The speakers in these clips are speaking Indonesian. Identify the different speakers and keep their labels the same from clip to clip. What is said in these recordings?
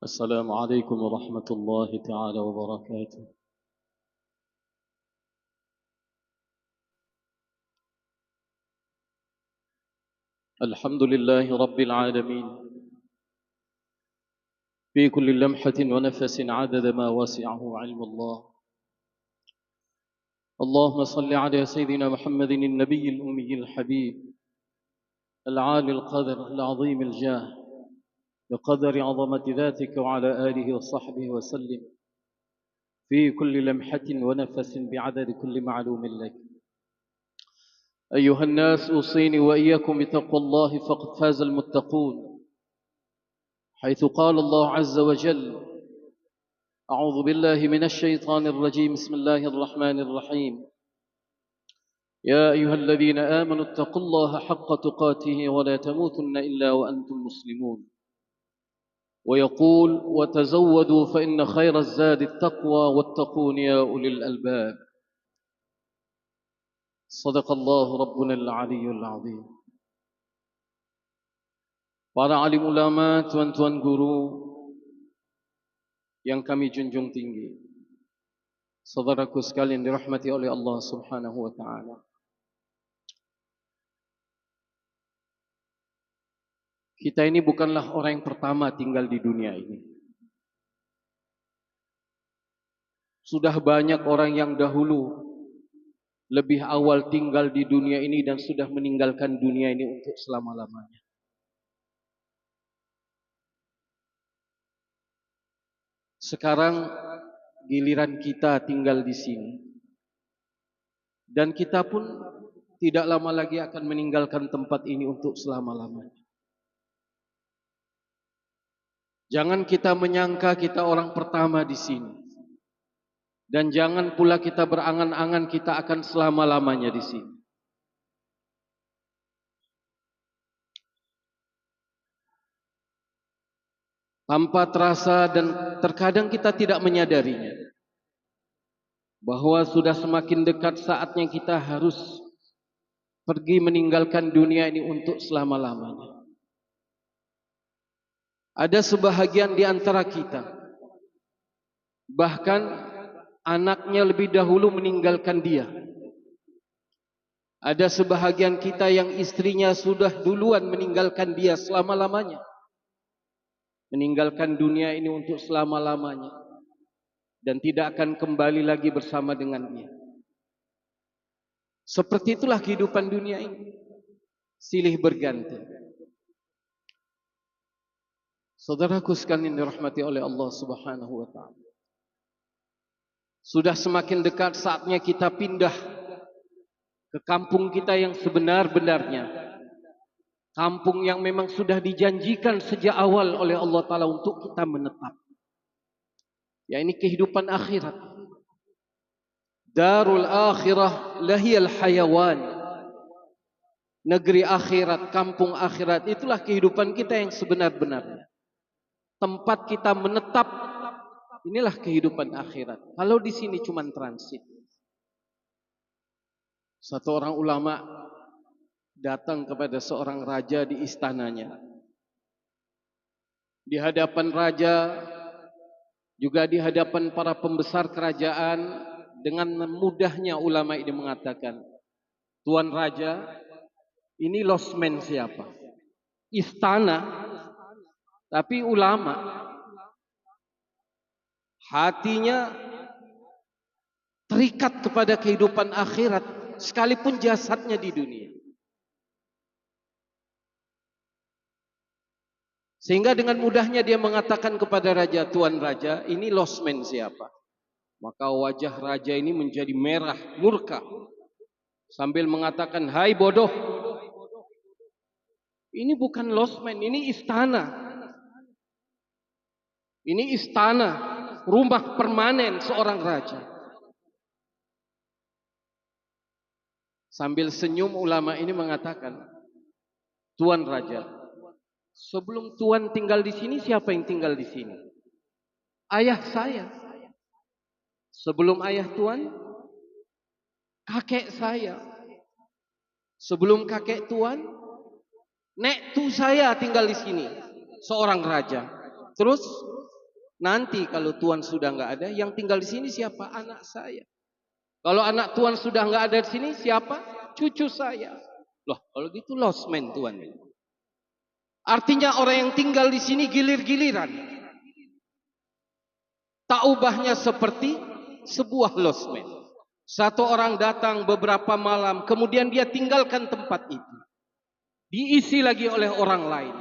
Speaker 1: السلام عليكم ورحمة الله تعالى وبركاته. الحمد لله رب العالمين في كل لمحة ونفس عدد ما وسعه علم الله. اللهم صل على سيدنا محمد النبي الأمي الحبيب العالي القدر العظيم الجاه بقدر عظمة ذاتك وعلى آله وصحبه وسلم في كل لمحة ونفس بعدد كل معلوم لك. أيها الناس أوصيني وإياكم بتقوى الله فقد فاز المتقون، حيث قال الله عز وجل: أعوذ بالله من الشيطان الرجيم، بسم الله الرحمن الرحيم. يا أيها الذين آمنوا اتقوا الله حق تقاته ولا تموتن إلا وأنتم مسلمون. ويقول: وتزودوا فإن خير الزاد التقوى واتقون يا أولي الألباب. صدق الله ربنا العلي العظيم. Para alim ulama, tuan-tuan guru yang kami junjung tinggi, saudaraku sekalian dirahmati oleh Allah Subhanahu wa taala. Kita ini bukanlah orang yang pertama tinggal di dunia ini. Sudah banyak orang yang dahulu lebih awal tinggal di dunia ini dan sudah meninggalkan dunia ini untuk selama-lamanya. Sekarang giliran kita tinggal di sini. Dan kita pun tidak lama lagi akan meninggalkan tempat ini untuk selama-lamanya. Jangan kita menyangka kita orang pertama di sini. Dan jangan pula kita berangan-angan kita akan selama-lamanya di sini. Tanpa terasa dan terkadang kita tidak menyadarinya, bahwa sudah semakin dekat saatnya kita harus pergi meninggalkan dunia ini untuk selama-lamanya. Ada sebahagian di antara kita, bahkan anaknya lebih dahulu meninggalkan dia. Ada sebahagian kita yang istrinya sudah duluan meninggalkan dia selama-lamanya, meninggalkan dunia ini untuk selama-lamanya, dan tidak akan kembali lagi bersama dengan dia. Seperti itulah kehidupan dunia ini, silih berganti. Saudaraku sekalian dirahmati oleh Allah Subhanahu wa taala, sudah semakin dekat saatnya kita pindah ke kampung kita yang sebenar-benarnya, kampung yang memang sudah dijanjikan sejak awal oleh Allah Ta'ala untuk kita menetap, ya ini kehidupan akhirat. Darul akhirah lahiyal hayawan. Negeri akhirat, kampung akhirat, itulah kehidupan kita yang sebenar-benarnya. Tempat kita menetap, inilah kehidupan akhirat. Kalau di sini cuma transit. Satu orang ulama datang kepada seorang raja di istananya. Di hadapan raja, juga di hadapan para pembesar kerajaan, dengan mudahnya ulama ini mengatakan, Tuan Raja, ini losmen siapa? Istana, tapi ulama. Hatinya terikat kepada kehidupan akhirat, sekalipun jasadnya di dunia. Sehingga dengan mudahnya dia mengatakan kepada raja, Tuan Raja, ini losmen siapa? Maka wajah raja ini menjadi merah, murka, sambil mengatakan, hai bodoh, ini bukan losmen, ini istana. Ini istana, rumah permanen seorang raja. Sambil senyum ulama ini mengatakan, Tuan Raja, sebelum Tuan tinggal di sini, siapa yang tinggal di sini? Ayah saya. Sebelum ayah Tuan, kakek saya. Sebelum kakek Tuan, nek tu saya tinggal di sini, seorang raja. Terus
Speaker 2: Nanti kalau Tuhan sudah nggak ada, yang tinggal di sini siapa? Anak saya. Kalau anak Tuhan sudah nggak ada di sini, siapa? Cucu saya. Loh, kalau gitu lost man Tuhan. Artinya orang yang tinggal di sini gilir-giliran. Tak ubahnya seperti sebuah lost man. Satu orang datang beberapa malam, kemudian dia tinggalkan tempat itu. Diisi lagi oleh orang lain.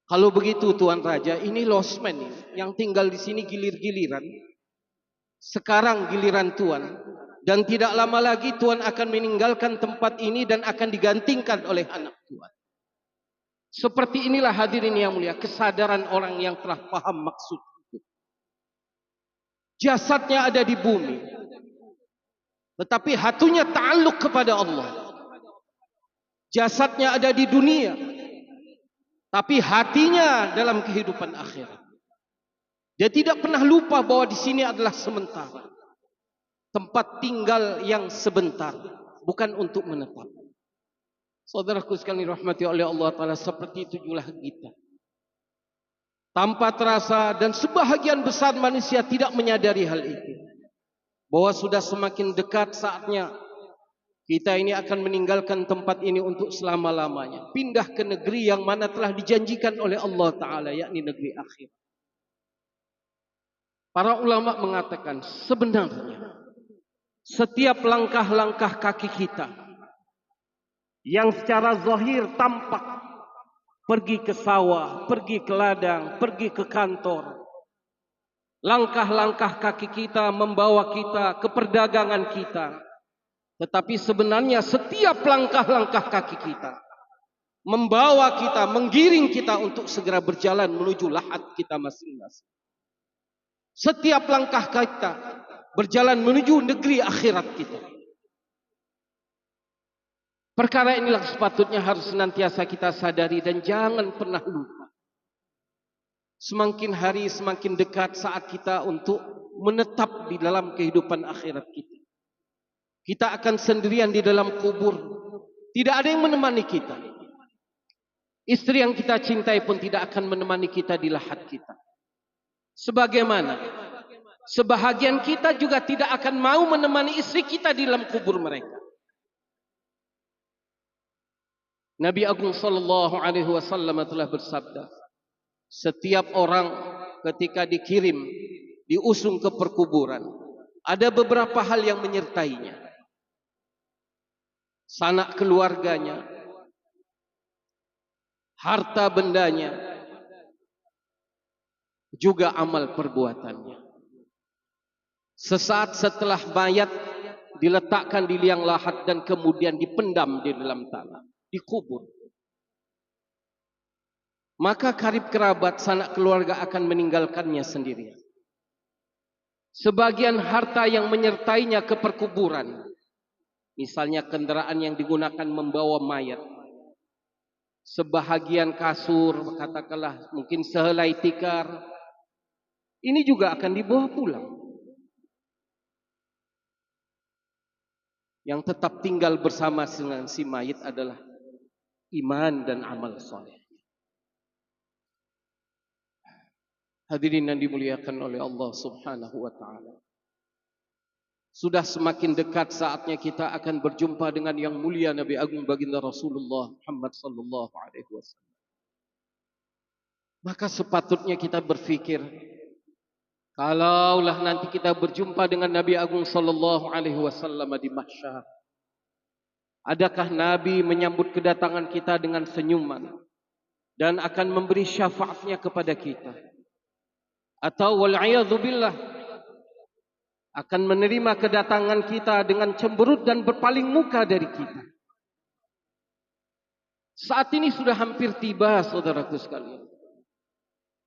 Speaker 2: Kalau begitu Tuan Raja, ini lost man yang tinggal di sini gilir-giliran. Sekarang giliran Tuhan. Dan tidak lama lagi Tuhan akan meninggalkan tempat ini dan akan digantikan oleh anak Tuhan. Seperti inilah hadirin yang mulia, kesadaran orang yang telah paham maksud itu. Jasadnya ada di bumi, tetapi hatinya ta'alluq kepada Allah. Jasadnya ada di dunia, tapi hatinya dalam kehidupan akhirat. Dia tidak pernah lupa bahwa di sini adalah sementara. Tempat tinggal yang sebentar, bukan untuk menetap. Saudaraku sekalian rahmati oleh Allah Ta'ala, seperti itu juga kita. Tanpa terasa dan sebahagian besar manusia tidak menyadari hal itu. Bahwa sudah semakin dekat saatnya kita ini akan meninggalkan tempat ini untuk selama-lamanya. Pindah ke negeri yang mana telah dijanjikan oleh Allah Ta'ala, yakni negeri akhir. Para ulama mengatakan sebenarnya setiap langkah-langkah kaki kita yang secara zahir tampak, pergi ke sawah, pergi ke ladang, pergi ke kantor, langkah-langkah kaki kita membawa kita ke perdagangan kita. Tetapi sebenarnya setiap langkah-langkah kaki kita membawa kita, menggiring kita untuk segera berjalan menuju lahat kita masing-masing. Setiap langkah kita berjalan menuju negeri akhirat kita. Perkara inilah sepatutnya harus senantiasa kita sadari dan jangan pernah lupa. Semakin hari semakin dekat saat kita untuk menetap di dalam kehidupan akhirat kita. Kita akan sendirian di dalam kubur. Tidak ada yang menemani kita. Istri yang kita cintai pun tidak akan menemani kita di lahat kita. Sebagaimana sebahagian kita juga tidak akan mau menemani istri kita di dalam kubur mereka. Nabi Agung sallallahu alaihi wasallam telah bersabda, setiap orang ketika dikirim, diusung ke perkuburan, ada beberapa hal yang menyertainya. Sanak keluarganya, harta bendanya, juga amal perbuatannya. Sesaat setelah mayat diletakkan di liang lahat dan kemudian dipendam di dalam tanah, dikubur, maka karib kerabat sanak keluarga akan meninggalkannya sendirian. Sebagian harta yang menyertainya ke perkuburan, misalnya kendaraan yang digunakan membawa mayat, sebahagian kasur, katakanlah mungkin sehelai tikar, ini juga akan dibawa pulang. Yang tetap tinggal bersama dengan si mayit adalah iman dan amal soleh. Hadirin yang dimuliakan oleh Allah Subhanahu wa Ta'ala, sudah semakin dekat saatnya kita akan berjumpa dengan yang mulia Nabi Agung Baginda Rasulullah Muhammad sallallahu alaihi wasallam. Maka sepatutnya kita berfikir, kalaulah nanti kita berjumpa dengan Nabi Agung sallallahu alaihi wasallam di mahsyar, adakah Nabi menyambut kedatangan kita dengan senyuman dan akan memberi syafaatnya kepada kita? Atau wal'iyadzu billah akan menerima kedatangan kita dengan cemberut dan berpaling muka dari kita? Saat ini sudah hampir tiba, saudaraku sekalian.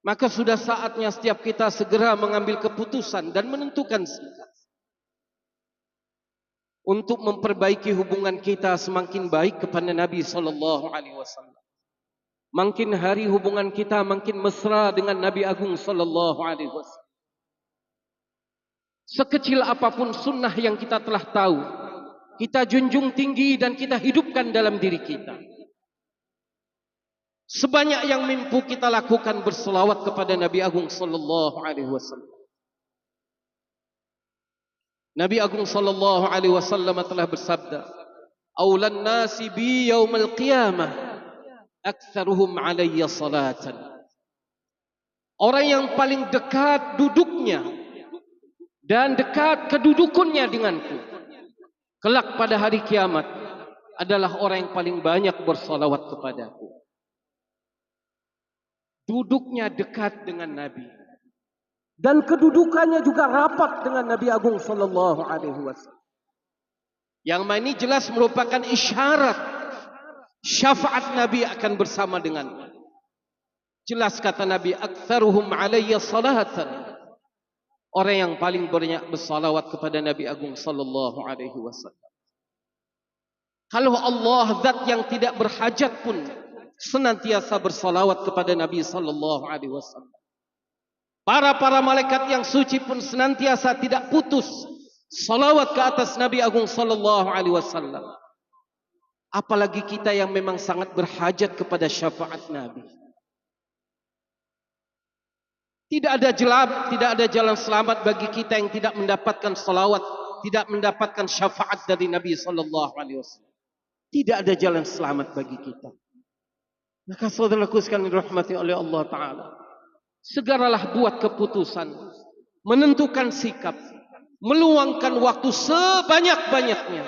Speaker 2: Maka sudah saatnya setiap kita segera mengambil keputusan dan menentukan sikap untuk memperbaiki hubungan kita semakin baik kepada Nabi sallallahu alaihi wasallam. Makin hari hubungan kita makin mesra dengan Nabi Agung sallallahu alaihi wasallam. Sekecil apapun sunnah yang kita telah tahu, kita junjung tinggi dan kita hidupkan dalam diri kita. sebanyak yang mampu kita lakukan berselawat kepada Nabi Agung sallallahu alaihi wasallam. Nabi Agung sallallahu alaihi wasallam telah bersabda, "Aulan nasi bi yaumil qiyamah aktsaruhum alayya salatan." Orang yang paling dekat duduknya dan dekat kedudukannya denganku kelak pada hari kiamat adalah orang yang paling banyak bersalawat kepadaku. Duduknya dekat dengan Nabi dan kedudukannya juga rapat dengan Nabi Agung sallallahu alaihi wasallam. Yang mana ini jelas merupakan isyarat syafaat Nabi akan bersama dengannya. Jelas kata Nabi, "Aktsaruhum alayya salatan." Orang yang paling banyak bersalawat kepada Nabi Agung sallallahu alaihi wasallam. Kalau Allah zat yang tidak berhajat pun senantiasa bersalawat kepada Nabi sallallahu alaihi wasallam. Para malaikat yang suci pun senantiasa tidak putus salawat ke atas Nabi Agung sallallahu alaihi wasallam. Apalagi kita yang memang sangat berhajat kepada syafaat Nabi. Tidak ada jalan selamat bagi kita yang tidak mendapatkan salawat, tidak mendapatkan syafaat dari Nabi sallallahu alaihi wasallam. Tidak ada jalan selamat bagi kita. Maka saudaraku sekalian dirahmati oleh Allah Ta'ala, segeralah buat keputusan, menentukan sikap, meluangkan waktu sebanyak-banyaknya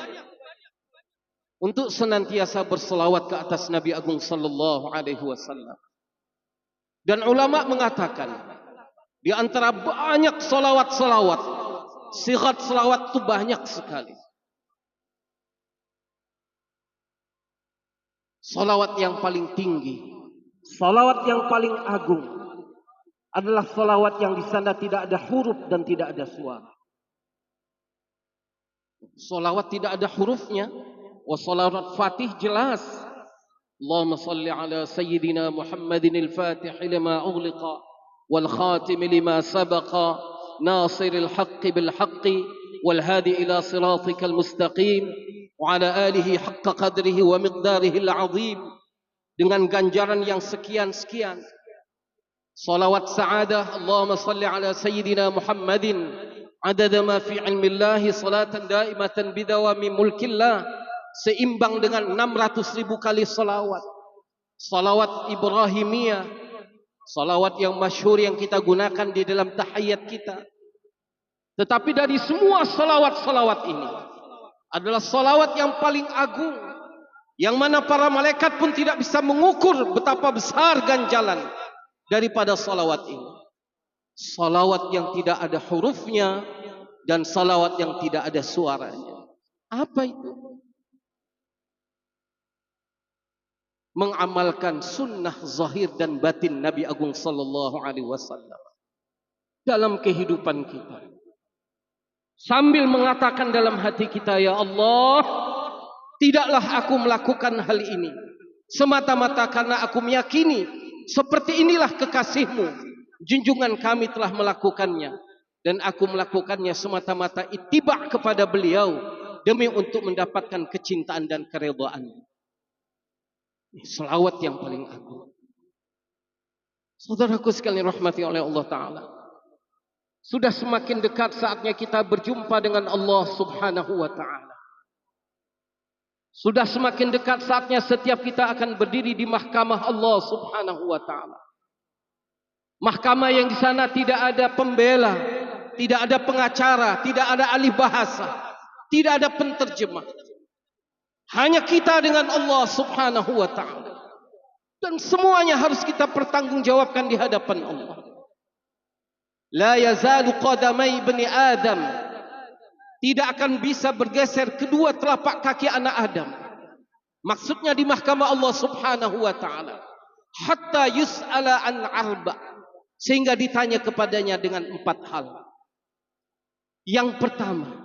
Speaker 2: untuk senantiasa berselawat ke atas Nabi Agung sallallahu alaihi wasallam. Dan ulama mengatakan, di antara banyak selawat-selawat, sigat selawat itu banyak sekali. Salawat yang paling tinggi, salawat yang paling agung adalah salawat yang di sana tidak ada huruf dan tidak ada suara. Salawat tidak ada hurufnya, wa salawat Fatih jelas. Allahumma salli ala sayyidina Muhammadin al-Fatih lima ughliqa wal khatim lima sabaqa nasiril haqqi bil haqqi wal hadi ila siratikal mustaqim wa ala alihi haqqa qadrihi wa miqdarihi al-azim, dengan ganjaran yang sekian-sekian. Salawat sa'adah, Allahumma salli ala sayyidina Muhammadin adada ma fi ilmillahi salatan daimatan bidawami mulkillah, seimbang dengan 600.000 kali salawat. Salawat Ibrahimiyah, salawat yang masyhur yang kita gunakan di dalam tahiyat kita. Tetapi dari semua salawat-salawat ini adalah salawat yang paling agung, yang mana para malaikat pun tidak bisa mengukur betapa besar ganjalan daripada salawat ini. Salawat yang tidak ada hurufnya dan salawat yang tidak ada suaranya. Apa itu? Mengamalkan sunnah zahir dan batin Nabi Agung sallallahu alaihi wasallam dalam kehidupan kita. Sambil mengatakan dalam hati kita, ya Allah, tidaklah aku melakukan hal ini semata-mata karena aku meyakini seperti inilah kekasihmu, junjungan kami telah melakukannya, dan aku melakukannya semata-mata ittiba' kepada beliau demi untuk mendapatkan kecintaan dan keridhaan. Selawat yang paling agung. Saudaraku sekalian rahmati oleh Allah Ta'ala, sudah semakin dekat saatnya kita berjumpa dengan Allah Subhanahu wa Ta'ala. Sudah semakin dekat saatnya setiap kita akan berdiri di mahkamah Allah Subhanahu wa Ta'ala. Mahkamah yang di sana tidak ada pembela, tidak ada pengacara, tidak ada ahli bahasa, tidak ada penterjemah. Hanya kita dengan Allah Subhanahu wa Ta'ala. Dan semuanya harus kita pertanggungjawabkan di hadapan Allah. La yazalu qadamai ibni Adam, tidak akan bisa bergeser kedua telapak kaki anak Adam. Maksudnya di mahkamah Allah Subhanahu wa Ta'ala, hatta yus'ala an arba', sehingga ditanya kepadanya dengan 4 hal. Yang pertama,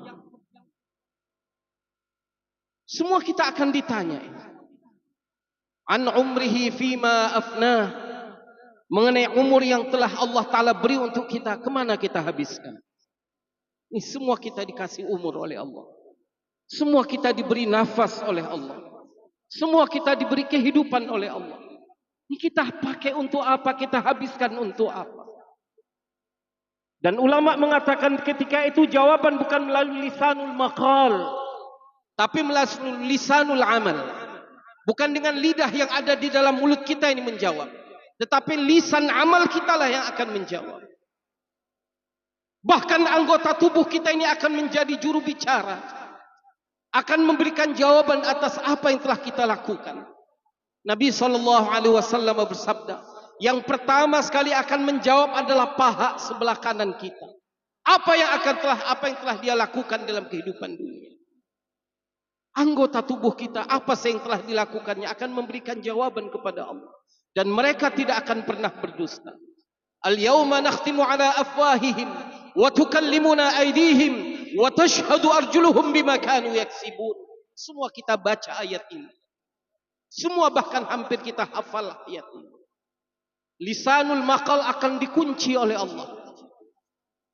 Speaker 2: semua kita akan ditanya an umrihi fima afnah, mengenai umur yang telah Allah Ta'ala beri untuk kita, kemana kita habiskan. Ini semua kita dikasih umur oleh Allah. Semua kita diberi nafas oleh Allah. Semua kita diberi kehidupan oleh Allah. Ini kita pakai untuk apa? Kita habiskan untuk apa? Dan ulama mengatakan ketika itu jawaban bukan melalui lisanul maqal, tapi melalui lisanul amal. Bukan dengan lidah yang ada di dalam mulut kita ini menjawab, tetapi lisan amal kita lah yang akan menjawab. Bahkan anggota tubuh kita ini akan menjadi juru bicara, akan memberikan jawaban atas apa yang telah kita lakukan. Nabi SAW bersabda, yang pertama sekali akan menjawab adalah paha sebelah kanan kita. Apa yang telah dia lakukan dalam kehidupan dunia. Anggota tubuh kita, apa yang telah dilakukannya akan memberikan jawaban kepada Allah. Dan mereka tidak akan pernah berdusta. Al-yawma nakhtimu ala afwahihim wa tukallimuna aydihim wa tashhadu arjuluhum bima kanu yaksibun. Semua kita baca ayat ini. Semua bahkan hampir kita hafal ayat ini. Lisanul maqal akan dikunci oleh Allah.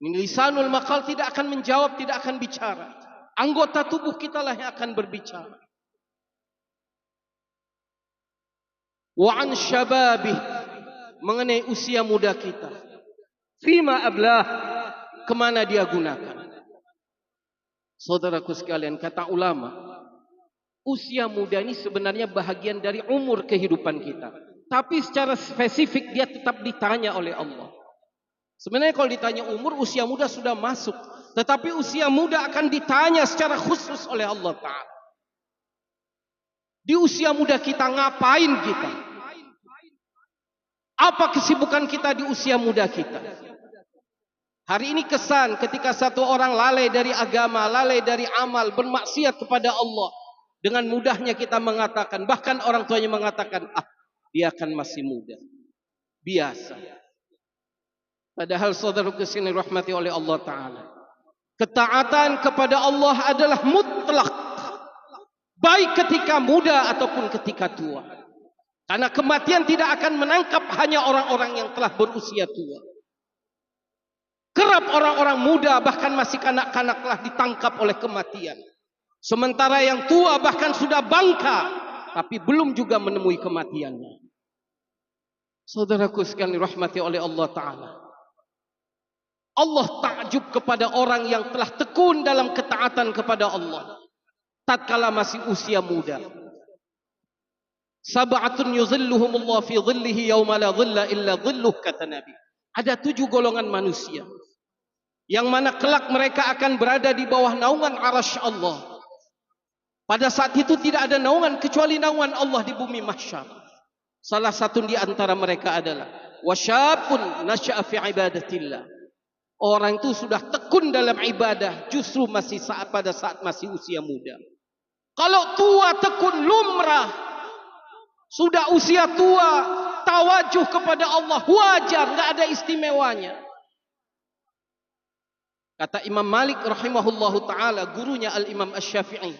Speaker 2: Lisanul maqal tidak akan menjawab, tidak akan bicara. Anggota tubuh kita lah yang akan berbicara. Wa an syababih, mengenai usia muda kita. Fima ablah, kemana dia gunakan. Saudaraku sekalian, kata ulama, usia muda ini sebenarnya bahagian dari umur kehidupan kita. Tapi secara spesifik dia tetap ditanya oleh Allah. Sebenarnya kalau ditanya umur, usia muda sudah masuk. Tetapi usia muda akan ditanya secara khusus oleh Allah Ta'ala. Di usia muda kita ngapain kita? Apa kesibukan kita di usia muda kita? Hari ini kesan ketika satu orang lalai dari agama, lalai dari amal, bermaksiat kepada Allah. Dengan mudahnya kita mengatakan, bahkan orang tuanya mengatakan, dia kan masih muda. Biasa. Padahal saudaraku sini rahmati oleh Allah Ta'ala. Ketaatan kepada Allah adalah mutlak, baik ketika muda ataupun ketika tua. Karena kematian tidak akan menangkap hanya orang-orang yang telah berusia tua. Kerap orang-orang muda bahkan masih kanak-kanak telah ditangkap oleh kematian. Sementara yang tua bahkan sudah bangka, tapi belum juga menemui kematiannya. Saudaraku sekalian rahmati oleh Allah Ta'ala. Allah takjub kepada orang yang telah tekun dalam ketaatan kepada Allah tatkala masih usia muda. Sab'atun yuzilluhumullah fi dhillihi yawma la dhilla illa dhilluh, kata Nabi. Ada 7 golongan manusia yang mana kelak mereka akan berada di bawah naungan arasy Allah. Pada saat itu tidak ada naungan kecuali naungan Allah di bumi mahsyar. Salah satu di antara mereka adalah wasyabun nasya'a fi ibadatillah. Orang itu sudah tekun dalam ibadah justru pada saat masih usia muda. Kalau tua tekun lumrah, sudah usia tua, tawajuh kepada Allah wajar, tidak ada istimewanya. Kata Imam Malik rahimahullahu ta'ala, gurunya Al-Imam Asy-Syafi'i,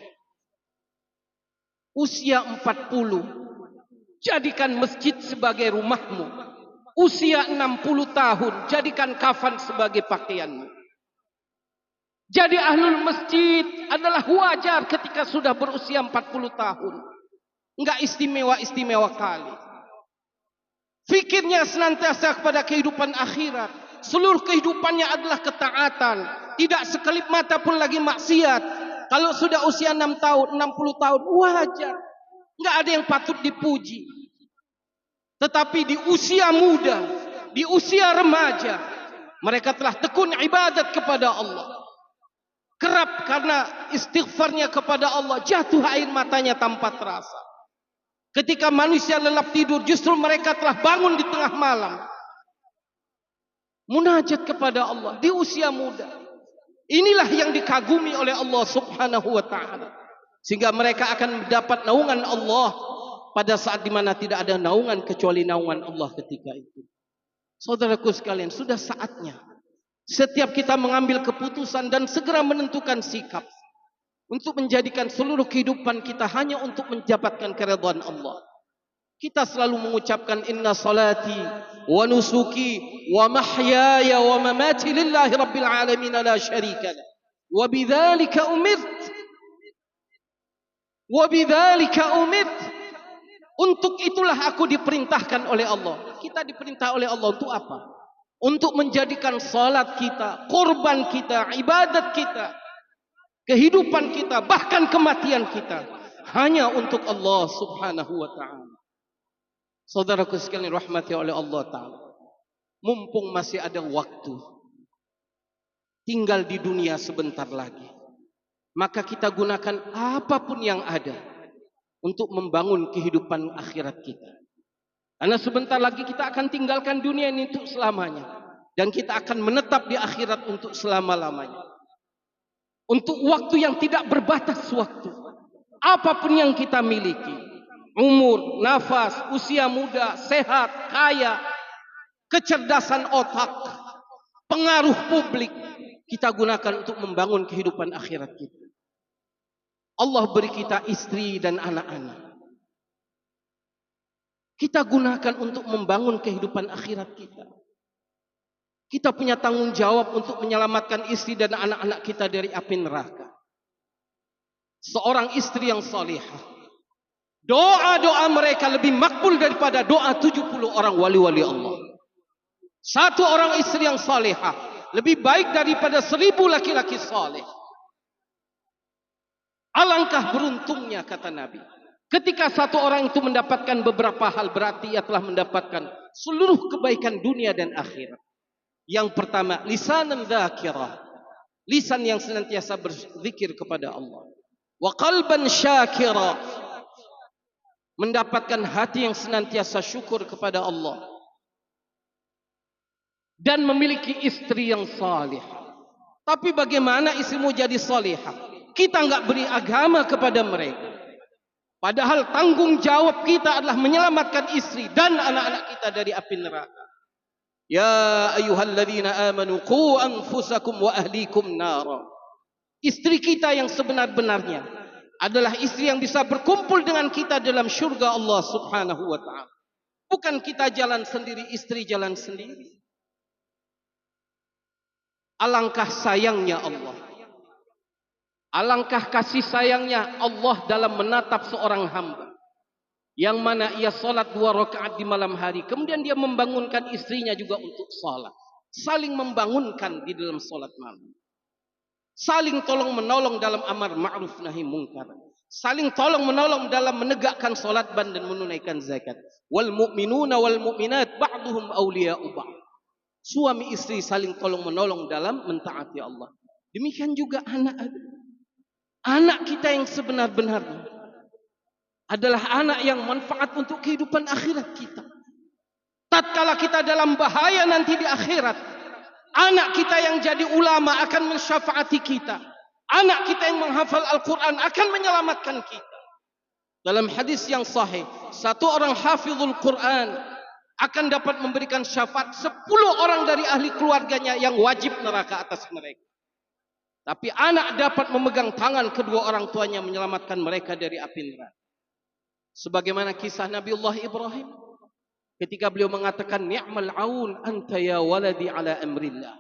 Speaker 2: usia 40, jadikan masjid sebagai rumahmu. Usia 60 tahun, jadikan kafan sebagai pakaianmu. Jadi ahlul masjid adalah wajar ketika sudah berusia 40 tahun. Enggak istimewa-istimewa kali. Fikirnya senantiasa kepada kehidupan akhirat. Seluruh kehidupannya adalah ketaatan. Tidak sekelip mata pun lagi maksiat. Kalau sudah usia 6 tahun, 60 tahun, wajar. Enggak ada yang patut dipuji. Tetapi di usia muda, di usia remaja, mereka telah tekun ibadat kepada Allah. Kerap karena istighfarnya kepada Allah, jatuh air matanya tanpa terasa. Ketika manusia lelap tidur, justru mereka telah bangun di tengah malam. Munajat kepada Allah di usia muda. Inilah yang dikagumi oleh Allah Subhanahu wa ta'ala. Sehingga mereka akan mendapat naungan Allah pada saat di mana tidak ada naungan kecuali naungan Allah ketika itu. Saudaraku sekalian, sudah saatnya setiap kita mengambil keputusan dan segera menentukan sikap untuk menjadikan seluruh kehidupan kita hanya untuk mendapatkan keridhaan Allah. Kita selalu mengucapkan inna salati wa nusuki wa mahyaya wa mamati lillahi rabbil alamin la syarika lah. Wa bidzalika umirt. Wa bidzalika umirt. Untuk itulah aku diperintahkan oleh Allah. Kita diperintah oleh Allah untuk apa? Untuk menjadikan salat kita, korban kita, ibadat kita, kehidupan kita, bahkan kematian kita hanya untuk Allah Subhanahu wa taala. Saudaraku sekalian rahmati oleh Allah taala. Mumpung masih ada waktu, tinggal di dunia sebentar lagi, maka kita gunakan apapun yang ada untuk membangun kehidupan akhirat kita. Karena sebentar lagi kita akan tinggalkan dunia ini untuk selamanya. Dan kita akan menetap di akhirat untuk selama-lamanya. Untuk waktu yang tidak berbatas waktu. Apapun yang kita miliki. Umur, nafas, usia muda, sehat, kaya, kecerdasan otak, pengaruh publik, kita gunakan untuk membangun kehidupan akhirat kita. Allah beri kita istri dan anak-anak. Kita gunakan untuk membangun kehidupan akhirat kita. Kita punya tanggung jawab untuk menyelamatkan istri dan anak-anak kita dari api neraka. Seorang istri yang salihah, doa-doa mereka lebih makbul daripada doa 70 orang wali-wali Allah. Satu orang istri yang salihah lebih baik daripada 1000 laki-laki saleh. Alangkah beruntungnya, kata Nabi, ketika satu orang itu mendapatkan beberapa hal, berarti ia telah mendapatkan seluruh kebaikan dunia dan akhirat. Yang pertama, lisanan dzakirah, lisan yang senantiasa berzikir kepada Allah. Wa qalban syakira, mendapatkan hati yang senantiasa syukur kepada Allah. Dan memiliki istri yang salihah. Tapi bagaimana istrimu jadi salihah? Kita enggak beri agama kepada mereka. Padahal tanggung jawab kita adalah menyelamatkan istri dan anak-anak kita dari api neraka. Ya ayyuhalladzina amanu qu anfusakum wa ahlikum nara. Istri kita yang sebenar-benarnya adalah istri yang bisa berkumpul dengan kita dalam syurga Allah Subhanahu wa taala. Bukan kita jalan sendiri, istri jalan sendiri. Alangkah sayangnya Allah. Alangkah kasih sayangnya Allah dalam menatap seorang hamba yang mana ia salat 2 rakaat di malam hari, kemudian dia membangunkan istrinya juga untuk salat. Saling membangunkan di dalam salat malam. Saling tolong menolong dalam amar ma'ruf nahi munkar. Saling tolong menolong dalam menegakkan salat dan menunaikan zakat. Wal mu'minuna wal mu'minat ba'duhum awliya'u ba'd. Suami istri saling tolong menolong dalam mentaati Allah. Demikian juga anak-anak. Anak kita yang sebenar-benarnya adalah anak yang manfaat untuk kehidupan akhirat kita. Tatkala kita dalam bahaya nanti di akhirat, anak kita yang jadi ulama akan mensyafaati kita. Anak kita yang menghafal Al-Quran akan menyelamatkan kita. Dalam hadis yang sahih, satu orang hafizul Quran akan dapat memberikan syafaat 10 orang dari ahli keluarganya yang wajib neraka atas mereka. Tapi anak dapat memegang tangan kedua orang tuanya menyelamatkan mereka dari api neraka. Sebagaimana kisah Nabiullah Ibrahim ketika beliau mengatakan, ni'mal aun anta ya waladi ala amrillah.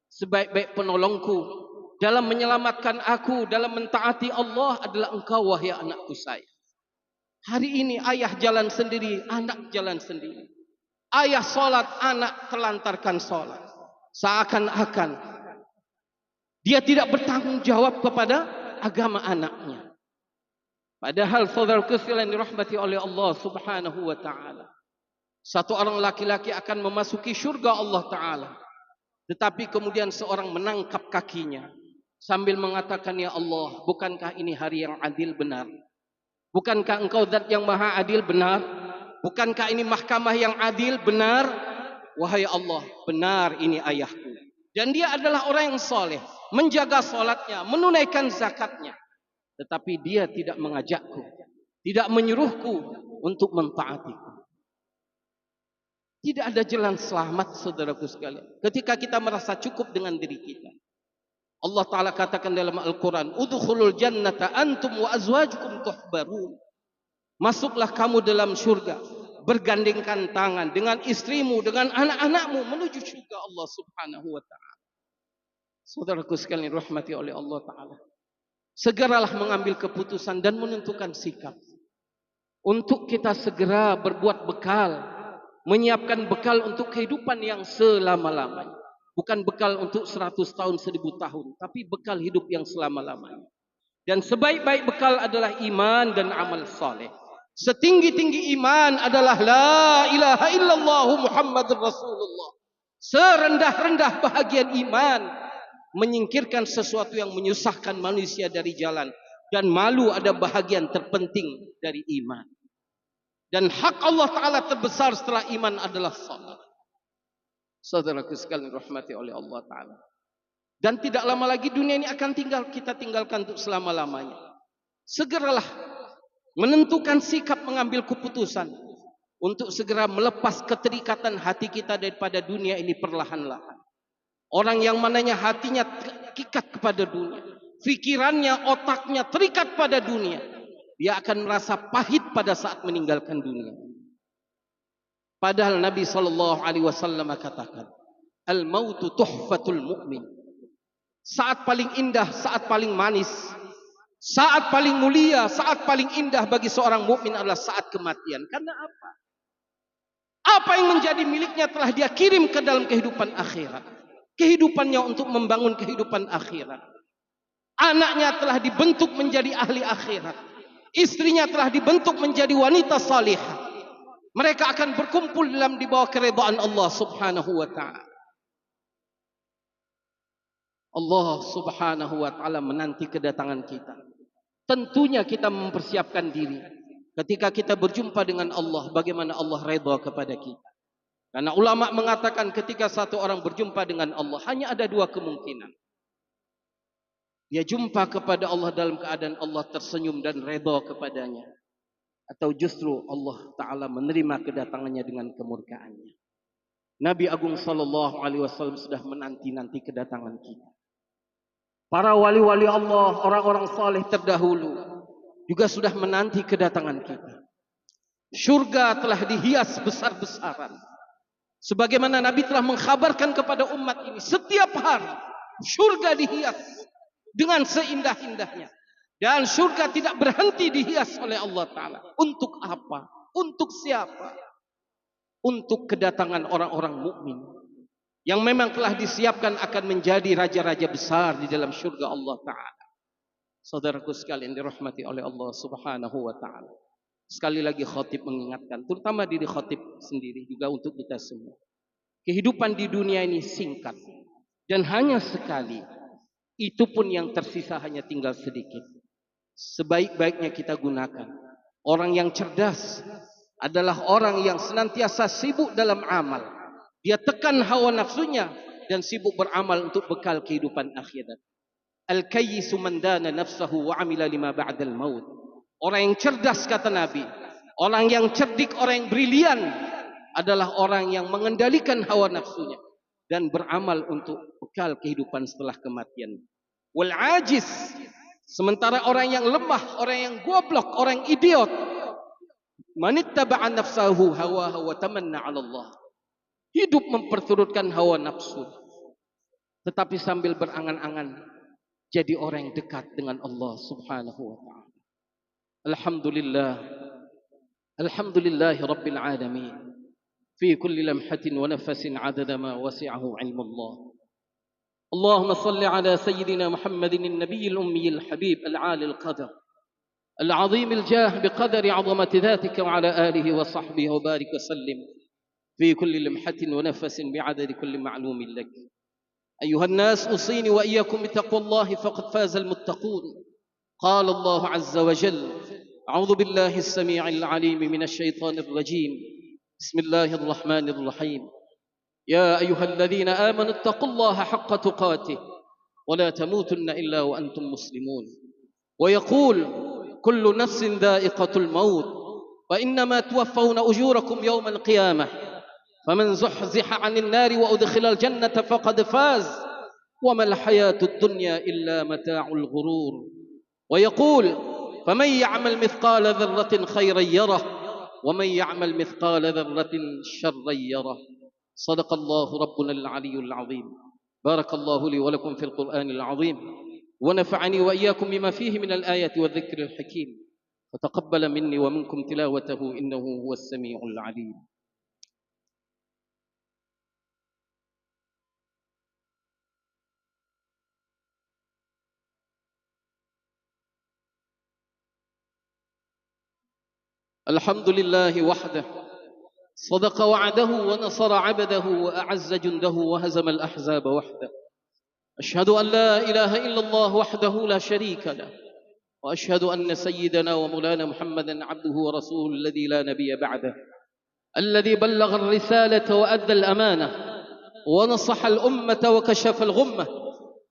Speaker 2: Sebaik-baik penolongku dalam menyelamatkan aku, dalam mentaati Allah adalah engkau wahai anakku saya. Hari ini ayah jalan sendiri, anak jalan sendiri. Ayah salat, anak telantarkan salat. Seakan-akan dia tidak bertanggung jawab kepada agama anaknya. Padahal saudara sekalian dirahmati oleh Allah Subhanahu wa taala. Satu orang laki-laki akan memasuki syurga Allah taala. Tetapi kemudian seorang menangkap kakinya sambil mengatakan, ya Allah, bukankah ini hari yang adil benar? Bukankah engkau zat yang maha adil benar? Bukankah ini mahkamah yang adil benar? Wahai Allah, benar ini ayahku. Dan dia adalah orang yang soleh, menjaga solatnya, menunaikan zakatnya. Tetapi dia tidak mengajakku, tidak menyuruhku untuk mentaatiku. Tidak ada jalan selamat, saudaraku sekalian, ketika kita merasa cukup dengan diri kita. Allah Ta'ala katakan dalam Al-Quran, udkhulul jannata antum wa azwajukum tuhbarun. Masuklah kamu dalam syurga, bergandengkan tangan dengan istrimu, dengan anak-anakmu menuju syurga Allah Subhanahu wa Ta'ala. Saudaraku sekalian rahmati oleh Allah Ta'ala, segeralah mengambil keputusan dan menentukan sikap untuk kita segera berbuat bekal, menyiapkan bekal untuk kehidupan yang selama-lamanya. Bukan bekal untuk 100 tahun, 1000 tahun, tapi bekal hidup yang selama-lamanya. Dan sebaik-baik bekal adalah iman dan amal saleh. Setinggi-tinggi iman adalah la ilaha illallah Muhammadur Rasulullah. Serendah-rendah bahagian iman menyingkirkan sesuatu yang menyusahkan manusia dari jalan, dan malu ada bahagian terpenting dari iman. Dan hak Allah Ta'ala terbesar setelah iman adalah salat. Saudaraku sekalian rahmati oleh Allah Ta'ala. Dan tidak lama lagi dunia ini akan kita tinggalkan untuk selama-lamanya. Segeralah menentukan sikap, mengambil keputusan untuk segera melepas keterikatan hati kita daripada dunia ini perlahan-lahan. Orang yang mananya hatinya terikat kepada dunia, fikirannya, otaknya terikat pada dunia, dia akan merasa pahit pada saat meninggalkan dunia. Padahal Nabi SAW katakan, al-mautu tuhfatul mu'min. Saat paling indah, saat paling manis, saat paling mulia, saat paling indah bagi seorang mukmin adalah saat kematian. Karena apa? Apa yang menjadi miliknya telah dia kirim ke dalam kehidupan akhirat. Kehidupannya untuk membangun kehidupan akhirat. Anaknya telah dibentuk menjadi ahli akhirat. Istrinya telah dibentuk menjadi wanita salihah. Mereka akan berkumpul di bawah keridhaan Allah Subhanahu wa ta'ala. Allah Subhanahu wa ta'ala menanti kedatangan kita. Tentunya kita mempersiapkan diri. Ketika kita berjumpa dengan Allah, bagaimana Allah redha kepada kita. Karena ulama mengatakan ketika satu orang berjumpa dengan Allah, hanya ada dua kemungkinan. Dia jumpa kepada Allah dalam keadaan Allah tersenyum dan redha kepadanya. Atau justru Allah Ta'ala menerima kedatangannya dengan kemurkaannya. Nabi Agung SAW sudah menanti-nanti kedatangan kita. Para wali-wali Allah, orang-orang saleh terdahulu juga sudah menanti kedatangan kita. Syurga telah dihias besar-besaran. Sebagaimana Nabi telah mengkhabarkan kepada umat ini, setiap hari syurga dihias dengan seindah-indahnya. Dan syurga tidak berhenti dihias oleh Allah Ta'ala. Untuk apa? Untuk siapa? Untuk kedatangan orang-orang mukmin yang memang telah disiapkan akan menjadi raja-raja besar di dalam syurga Allah Ta'ala. Saudaraku sekalian dirahmati oleh Allah Subhanahu wa Ta'ala. Sekali lagi khatib mengingatkan, terutama diri khatib sendiri juga untuk kita semua. Kehidupan di dunia ini singkat dan hanya sekali. Itu pun yang tersisa hanya tinggal sedikit. Sebaik-baiknya kita gunakan. Orang yang cerdas adalah orang yang senantiasa sibuk dalam amal. Dia tekan hawa nafsunya dan sibuk beramal untuk bekal kehidupan akhirat. Al-kayyisu man dana nafsahu wa amila lima ba'dal maut. Orang yang cerdas kata Nabi, orang yang cerdik, orang yang brilian adalah orang yang mengendalikan hawa nafsunya dan beramal untuk bekal kehidupan setelah kematian. Wal ajiz, sementara orang yang lemah, orang yang goblok, orang yang idiot, manittaba'a nafsahu hawaha wa tamanna 'ala Allah. Hidup memperturutkan hawa nafsu, tetapi sambil berangan-angan jadi orang yang dekat dengan Allah Subhanahu wa ta'ala. Alhamdulillah, alhamdulillahi rabbil alamin. Fi kulli lamhatin wa nafasin 'adada ma wasi'ahu 'ilmu Allah. اللهم صل على سيدنا محمد النبي الأمي الحبيب العالي القدر العظيم الجاه بقدر عظمة ذاتك وعلى آله وصحبه وبارك وسلم في كل لمحة ونفس بعدد كل معلوم لك. أيها الناس أوصيني وإياكم بتقوى الله فقد فاز المتقون. قال الله عز وجل: أعوذ بالله السميع العليم من الشيطان الرجيم. بسم الله الرحمن الرحيم. يا أيها الذين آمنوا اتقوا الله حق تقاته ولا تموتن إلا وأنتم مسلمون. ويقول: كل نفس ذائقة الموت وإنما توفون أجوركم يوم القيامة فمن زحزح عن النار وأدخل الجنة فقد فاز وما الحياة الدنيا إلا متاع الغرور. ويقول: فمن يعمل مثقال ذرة خيرا يره ومن يعمل مثقال ذرة شرا يره. صدق الله ربنا العلي العظيم. بارك الله لي ولكم في القرآن العظيم ونفعني وإياكم بما فيه من الآيات والذكر الحكيم.
Speaker 1: وتقبل مني ومنكم تلاوته إنه هو السميع العليم. الحمد لله وحده صدق وعده ونصر عبده وأعز جنده وهزم الأحزاب وحده. أشهد أن لا إله إلا الله وحده لا شريك له، وأشهد أن سيدنا ومولانا محمدا عبده ورسوله الذي لا نبي بعده، الذي بلغ الرسالة وأدى الأمانة ونصح الأمة وكشف الغمة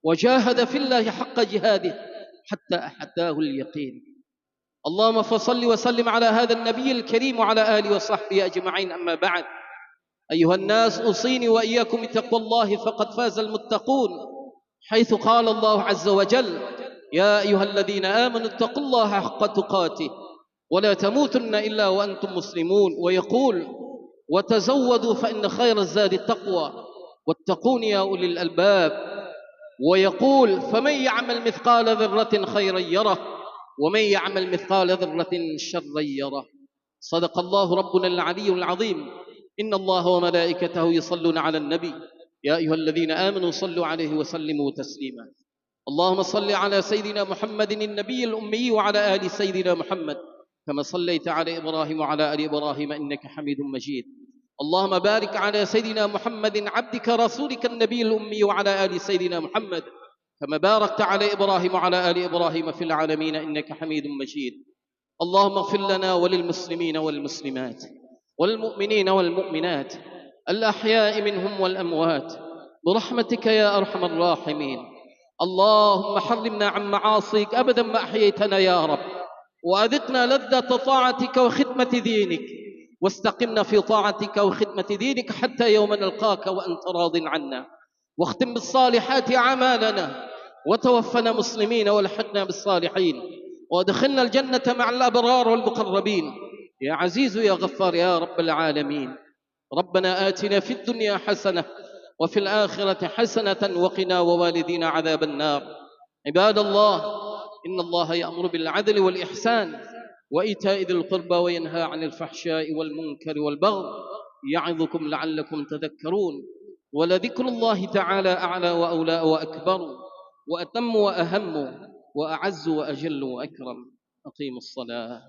Speaker 1: وجاهد في الله حق جهاده حتى أحداه اليقين. اللهم فصل وسلم على هذا النبي الكريم وعلى آله وصحبه أجمعين. أما بعد، أيها الناس، أوصيني وإياكم بتقوى الله فقد فاز المتقون، حيث قال الله عز وجل: يا أيها الذين آمنوا اتقوا الله حق تقاته ولا تموتن إلا وأنتم مسلمون. ويقول: وتزودوا فإن خير الزاد التقوى واتقون يا أولي الألباب. ويقول: فمن يعمل مثقال ذرة خيرا يره ومن يعمل مثقال ذرة شرا يره. صدق الله ربنا العلي العظيم. إن الله وملائكته يصلون على النبي يا أيها الذين آمنوا صلوا عليه وسلموا تسليما. اللهم صل على سيدنا محمد النبي الأمي وعلى آل سيدنا محمد كما صليت على إبراهيم وعلى آل إبراهيم إنك حميد مجيد. اللهم بارك على سيدنا محمد عبدك رسولك النبي الأمي وعلى آل سيدنا محمد كما باركت على إبراهيم وعلى آل إبراهيم في العالمين إنك حميد مجيد. اللهم اغفر لنا وللمسلمين والمسلمات والمؤمنين والمؤمنات الأحياء منهم والأموات برحمتك يا أرحم الراحمين. اللهم حرمنا عن معاصيك أبدا ما أحييتنا يا رب، وأذقنا لذة طاعتك وخدمة دينك، واستقمنا في طاعتك وخدمة دينك حتى يوم نلقاك وأنت راض عنا. واختم بالصالحات أعمالنا وتوفنا مسلمين والحقنا بالصالحين، وادخلنا الجنة مع الأبرار والمقربين يا عزيز يا غفار يا رب العالمين. ربنا آتنا في الدنيا حسنة وفي الآخرة حسنة وقنا ووالدينا عذاب النار. عباد الله، إن الله يأمر بالعدل والإحسان وإيتاء ذي القربى وينهى عن الفحشاء والمنكر والبغي يعظكم لعلكم تذكرون. ولذكر الله تعالى أعلى وأولى وأكبر وأتم وأهم وأعز وأجل وأكرم. أقيموا الصلاة.